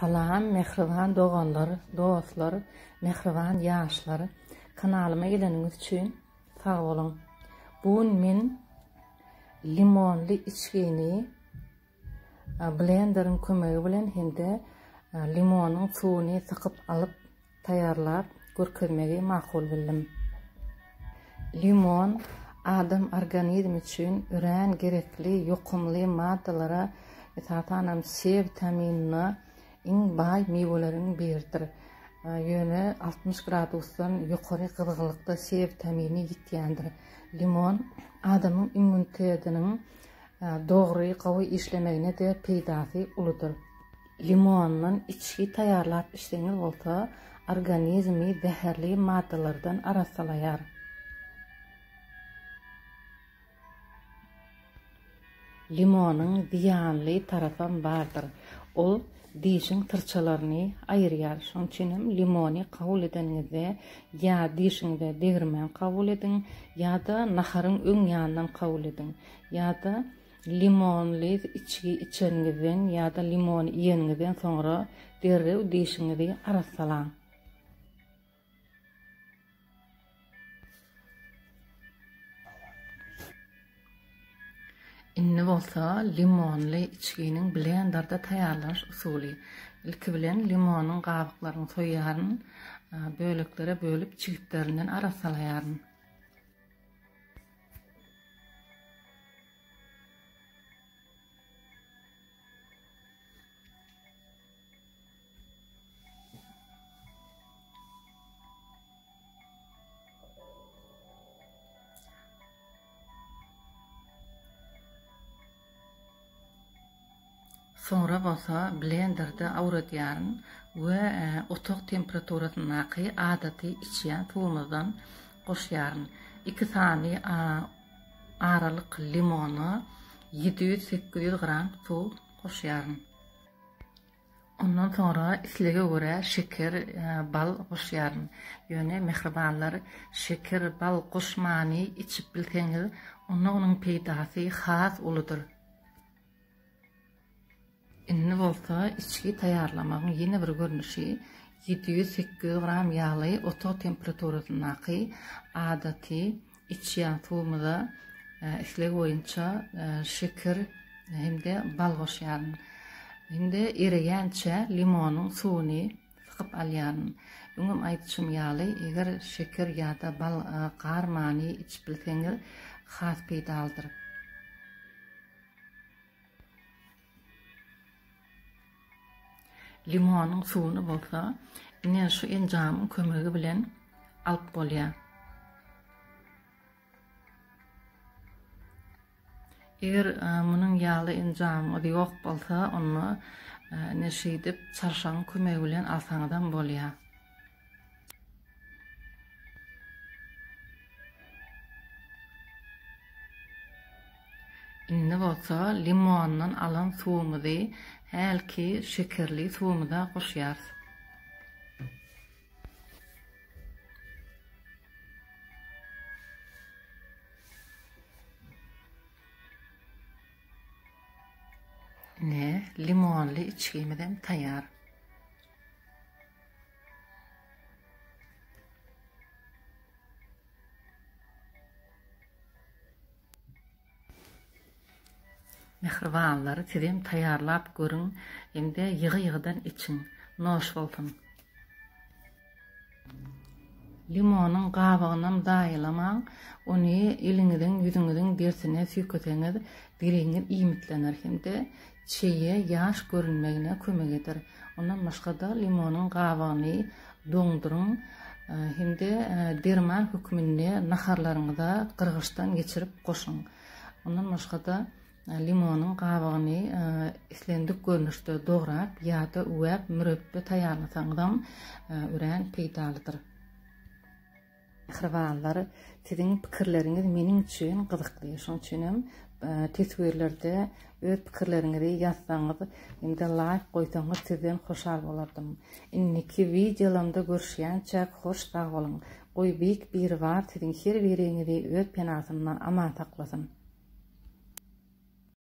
Salam, mehriban doganlar, dostlar, mehriban ýaşlar. Kanalyma geleniňiz üçin sag bolun. Bugün men limonly içgini blenderin kömegi bilen hende limonyň suwuny sykyp alyp taýarlap görkezmegi makul bildim. Limon adam organizmi üçin ören gerekli ýokumly maddalara tatanam C vitaminini iň bay meweleriň biridir. Ýöne 60 gradusdan ýokary gyzgylykda C vitamini ýitýändir. Limon adamyň immunitetiniň dogry gawy işlemegine de peýdasy uludur. Limondan içki taýarlap içseňiz bolsa, organizmi zäherli maddalardan arasalaýar. Limonun ziyanly tarafam bardyr. Ol dişiň tırçalaryny aýyrýar. Şoň üçin limony kabul edenizde ýa dişiňde degirmen kabul edin, ýa-da naharyň öň ýanyndan kabul edin. Ýa-da limonly içki içenizden ýa-da limon ýenizden soňra derrew dişiňizi arasalaň. Inni bolsa limonly içginiň blenderda taýarlanyş usuly. Ilki bilen limonyň gabyklaryny soýaryn, böleklere bölüp çigitlerinden arasalaýaryn. Sonra bolsa blenderda awradýaryn we otak temperaturasynaky adaty içýän suwumyzdan goşýaryn. 2 sany aralyk limony 700-800 gram suw goşýaryn. Ondan sonra islege göre şeker, bal goşýaryn. Ýöne mehribanlar şeker, bal goşmany içip bilseňiz, onuň peýdasy has uludur. Inni bolsa içki taýarlamagyň ýene bir görnüşi 700-800 gram ýaly otak temperaturasynaky adaty içýän suwumyza isleg boýunça şeker hemde bal goşýaryn. Hemde ereýänçe limonyň suwuny sykyp alýaryn. Öňüm aýtjym ýaly eger şeker ýa-da bal garmany içip bilseňiz has peýdalydyr. Limonyň suwuny bolsa, inen şu enjamyň kömegi bilen alyp bolýar. Eger munyň ýaly enjamy ýok bolsa, onu neşidip çarşaň kömegi bilen alsaňyzdan bolýar. Inni bolsa limondan alan suwumuzy hälki şekerli suwumyza goşýar. Limonly içgimden taýar. Mehribanlary sizem taýarlap görüň, hemde ýygy-ýygydan içiň, noş bolsun. Limonyň gabygyny daýylamaň, ony eliňizden, ýüzüňizden dersine süýkeseňiz, direňiz iýmitlenir hemde çeýe ýaş görünmegine kömek eder. Ondan başga-da limonyň gabygyny doňduryň, hemde derman hükmünde naharlaryňyza gyrgyçdan geçirip goşuň. Ondan başga-da limonyň gabygyny islendik görnüşde dograp ýa-da üwäp mürebbä taýarlasaňyzam ören peýdalydyr. Mehribanlar, siziň pikirleriňiz meniň üçin gyzykly. Şoň üçin teswirlerde öz pikirleriňizi ýazsaňyz, hemde like goýsaňyz sizden hoşal bolardym. Inniki videolarymda görüşýänçe hoş sag bolun. Goý büýük bir var siziň her biriňizi öz penasyndan aman saklasyn.